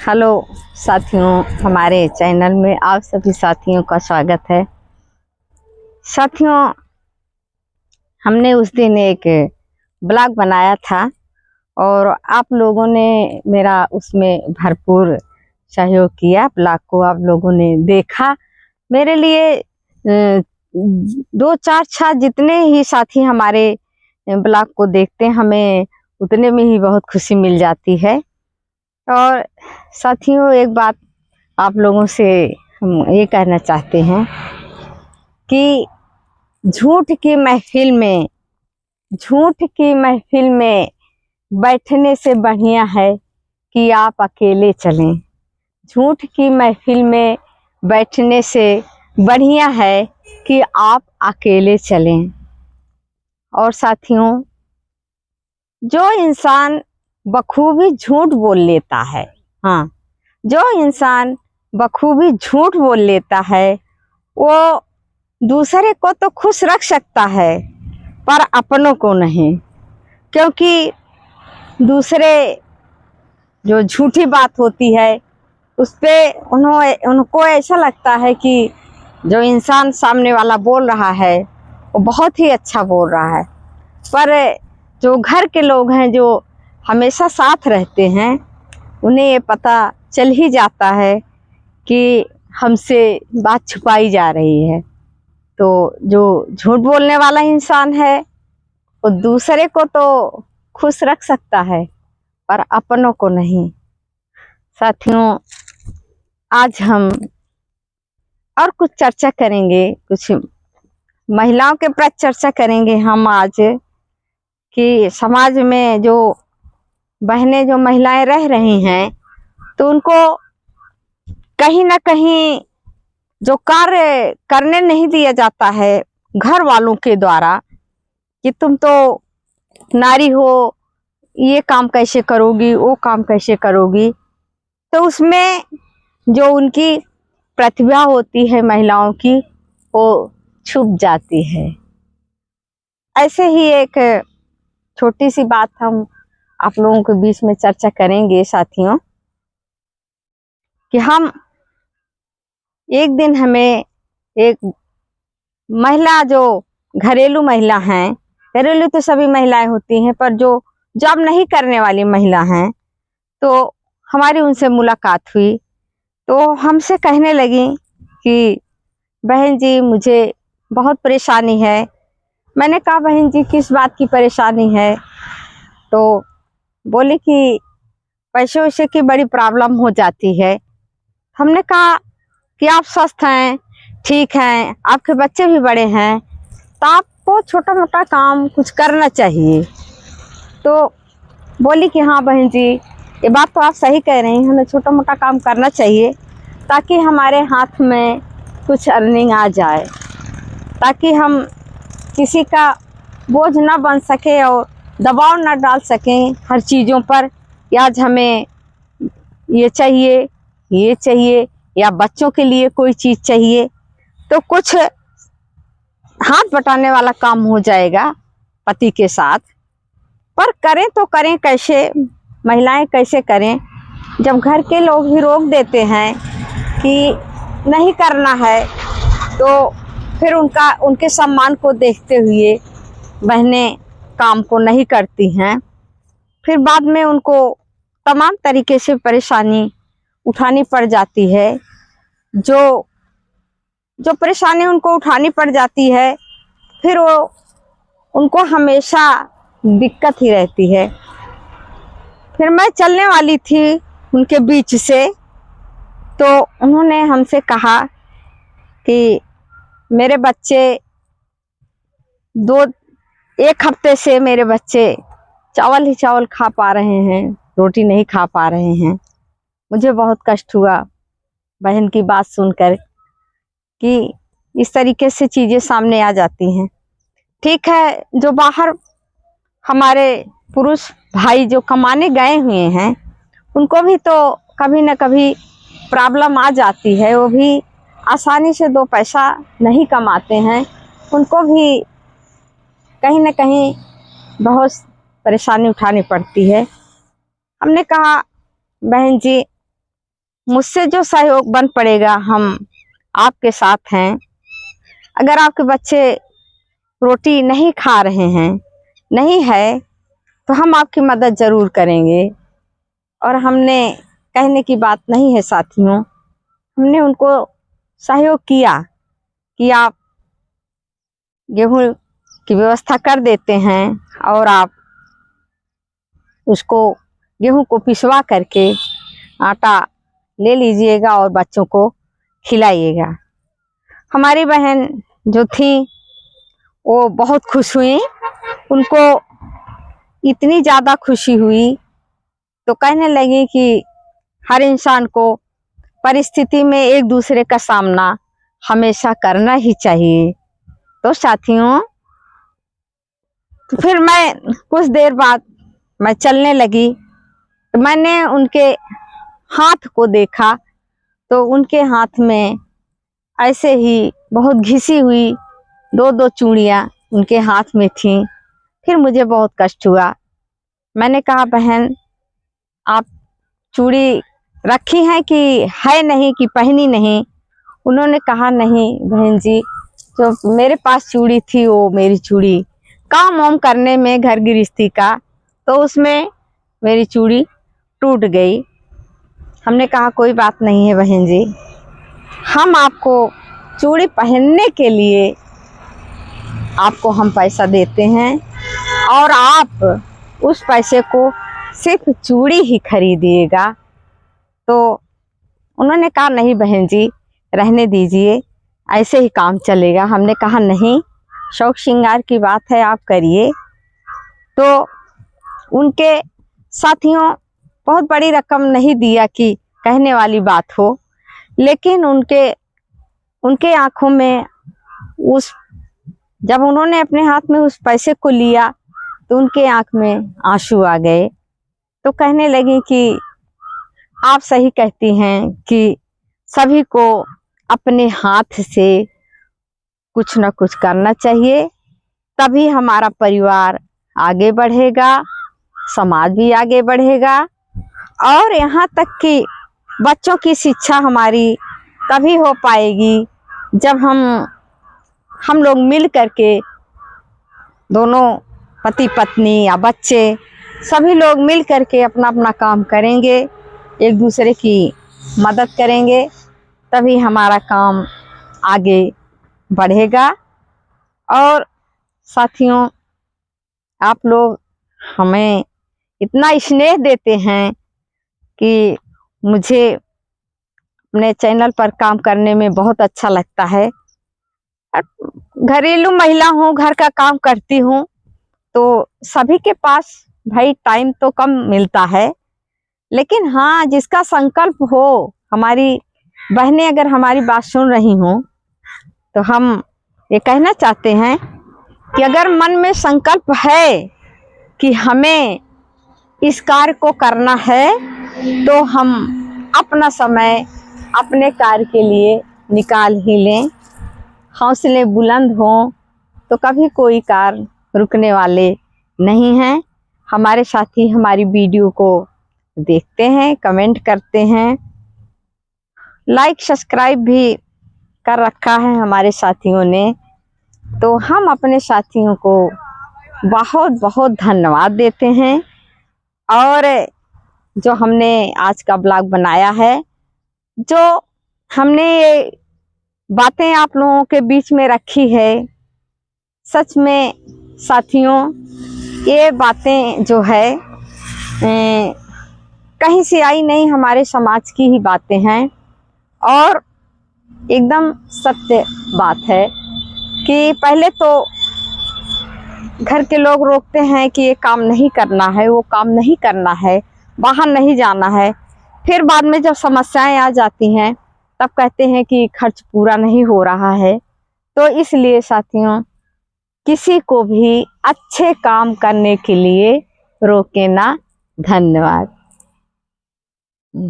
Hello साथियों, हमारे channel में आप सभी साथियों का स्वागत है। साथियों, हमने उस दिन एक ब्लॉग बनाया था और आप लोगों ने मेरा उसमें भरपूर सहयोग किया। ब्लॉग को आप लोगों ने देखा। मेरे लिए दो चार छह जितने ही साथी हमारे ब्लॉग को देखते हैं, हमें उतने में ही बहुत खुशी मिल जाती है। और साथियों, एक बात आप लोगों से हम ये कहना चाहते हैं कि झूठ की महफिल में बैठने से बढ़िया है कि आप अकेले चलें। झूठ की महफिल में बैठने से बढ़िया है कि आप अकेले चलें। और साथियों, जो इंसान बखूबी झूठ बोल लेता है, हाँ, जो इंसान बखूबी झूठ बोल लेता है वो दूसरे को तो खुश रख सकता है पर अपनों को नहीं। क्योंकि दूसरे जो झूठी बात होती है उस पे उनको ऐसा लगता है कि जो इंसान सामने वाला बोल रहा है वो बहुत ही अच्छा बोल रहा है। पर जो घर के लोग हैं, जो हमेशा साथ रहते हैं, उन्हें ये पता चल ही जाता है कि हमसे बात छुपाई जा रही है। तो जो झूठ बोलने वाला इंसान है वो दूसरे को तो खुश रख सकता है पर अपनों को नहीं। साथियों, आज हम और कुछ चर्चा करेंगे, कुछ महिलाओं के प्रति चर्चा करेंगे हम आज कि समाज में जो बहनें, जो महिलाएं रह रही हैं, तो उनको कहीं ना कहीं जो कार्य करने नहीं दिया जाता है घर वालों के द्वारा कि तुम तो नारी हो, ये काम कैसे करोगी, वो काम कैसे करोगी, तो उसमें जो उनकी प्रतिभा होती है महिलाओं की वो छुप जाती है। ऐसे ही एक छोटी सी बात हम आप लोगों के बीच में चर्चा करेंगे साथियों कि हम एक दिन हमें एक महिला, जो घरेलू महिला हैं, घरेलू तो सभी महिलाएं होती हैं, पर जो जॉब नहीं करने वाली महिला हैं, तो हमारी उनसे मुलाकात हुई। तो हमसे कहने लगी कि बहन जी, मुझे बहुत परेशानी है। मैंने कहा, बहन जी किस बात की परेशानी है? तो बोली कि पैसे वैसे की बड़ी प्रॉब्लम हो जाती है। हमने कहा कि आप स्वस्थ हैं, ठीक हैं, आपके बच्चे भी बड़े हैं, तो आपको छोटा मोटा काम कुछ करना चाहिए। तो बोली कि हाँ बहन जी, ये बात तो आप सही कह रही हैं, हमें छोटा मोटा काम करना चाहिए ताकि हमारे हाथ में कुछ अर्निंग आ जाए, ताकि हम किसी का बोझ ना बन सके और दबाव ना डाल सकें हर चीज़ों पर कि आज हमें ये चाहिए, ये चाहिए, या बच्चों के लिए कोई चीज़ चाहिए। तो कुछ हाथ बटाने वाला काम हो जाएगा पति के साथ। पर करें तो करें कैसे, महिलाएं कैसे करें जब घर के लोग ही रोक देते हैं कि नहीं करना है। तो फिर उनके सम्मान को देखते हुए बहनें काम को नहीं करती हैं। फिर बाद में उनको तमाम तरीके से परेशानी उठानी पड़ जाती है। जो परेशानी उनको उठानी पड़ जाती है, फिर वो उनको हमेशा दिक्कत ही रहती है। फिर मैं चलने वाली थी उनके बीच से, तो उन्होंने हमसे कहा कि मेरे बच्चे एक हफ्ते से मेरे बच्चे चावल ही चावल खा पा रहे हैं, रोटी नहीं खा पा रहे हैं। मुझे बहुत कष्ट हुआ बहन की बात सुनकर कि इस तरीके से चीज़ें सामने आ जाती हैं। ठीक है, जो बाहर हमारे पुरुष भाई जो कमाने गए हुए हैं, उनको भी तो कभी न कभी प्रॉब्लम आ जाती है। वो भी आसानी से दो पैसा नहीं कमाते हैं, उनको भी कहीं न कहीं बहुत परेशानी उठानी पड़ती है। हमने कहा, बहन जी मुझसे जो सहयोग बन पड़ेगा हम आपके साथ हैं। अगर आपके बच्चे रोटी नहीं खा रहे हैं, नहीं है, तो हम आपकी मदद ज़रूर करेंगे। और हमने कहने की बात नहीं है साथियों, हमने उनको सहयोग किया कि आप गेहूं की व्यवस्था कर देते हैं और आप उसको गेहूं को पिसवा करके आटा ले लीजिएगा और बच्चों को खिलाइएगा। हमारी बहन जो थी वो बहुत खुश हुई, उनको इतनी ज़्यादा खुशी हुई तो कहने लगी कि हर इंसान को परिस्थिति में एक दूसरे का सामना हमेशा करना ही चाहिए। तो साथियों, तो फिर मैं कुछ देर बाद मैं चलने लगी तो मैंने उनके हाथ को देखा तो उनके हाथ में ऐसे ही बहुत घिसी हुई दो दो चूड़ियाँ उनके हाथ में थीं। फिर मुझे बहुत कष्ट हुआ। मैंने कहा, बहन आप चूड़ी रखी हैं कि है नहीं, कि पहनी नहीं? उन्होंने कहा, नहीं बहन जी, जो मेरे पास चूड़ी थी वो मेरी चूड़ी काम वाम करने में घर गृहस्थी का, तो उसमें मेरी चूड़ी टूट गई। हमने कहा, कोई बात नहीं है बहन जी, हम आपको चूड़ी पहनने के लिए आपको हम पैसा देते हैं और आप उस पैसे को सिर्फ चूड़ी ही खरीदिएगा। तो उन्होंने कहा, नहीं बहन जी, रहने दीजिए, ऐसे ही काम चलेगा। हमने कहा, नहीं, शौक श्रृंगार की बात है, आप करिए। तो उनके साथियों बहुत बड़ी रकम नहीं दिया कि कहने वाली बात हो, लेकिन उनके आंखों में जब उन्होंने अपने हाथ में उस पैसे को लिया तो उनके आंख में आंसू आ गए। तो कहने लगी कि आप सही कहती हैं कि सभी को अपने हाथ से कुछ न कुछ करना चाहिए, तभी हमारा परिवार आगे बढ़ेगा, समाज भी आगे बढ़ेगा और यहाँ तक कि बच्चों की शिक्षा हमारी तभी हो पाएगी जब हम लोग मिल करके, दोनों पति पत्नी या बच्चे सभी लोग मिल करके अपना अपना काम करेंगे, एक दूसरे की मदद करेंगे, तभी हमारा काम आगे बढ़ेगा। और साथियों, आप लोग हमें इतना स्नेह देते हैं कि मुझे अपने चैनल पर काम करने में बहुत अच्छा लगता है। घरेलू महिला हूँ, घर का काम करती हूँ, तो सभी के पास भाई टाइम तो कम मिलता है, लेकिन हाँ, जिसका संकल्प हो, हमारी बहनें अगर हमारी बात सुन रही हों तो हम ये कहना चाहते हैं कि अगर मन में संकल्प है कि हमें इस कार्य को करना है तो हम अपना समय अपने कार्य के लिए निकाल ही लें। हौसले बुलंद हों तो कभी कोई कार्य रुकने वाले नहीं हैं। हमारे साथी हमारी वीडियो को देखते हैं, कमेंट करते हैं, लाइक सब्सक्राइब भी कर रखा है हमारे साथियों ने। तो हम अपने साथियों को बहुत बहुत धन्यवाद देते हैं। और जो हमने आज का ब्लॉग बनाया है, जो हमने ये बातें आप लोगों के बीच में रखी है, सच में साथियों, ये बातें जो है कहीं से आई नहीं, हमारे समाज की ही बातें हैं और एकदम सत्य बात है कि पहले तो घर के लोग रोकते हैं कि ये काम नहीं करना है, वो काम नहीं करना है, बाहर नहीं जाना है। फिर बाद में जब समस्याएं आ जाती हैं तब कहते हैं कि खर्च पूरा नहीं हो रहा है। तो इसलिए साथियों, किसी को भी अच्छे काम करने के लिए रोके ना। धन्यवाद।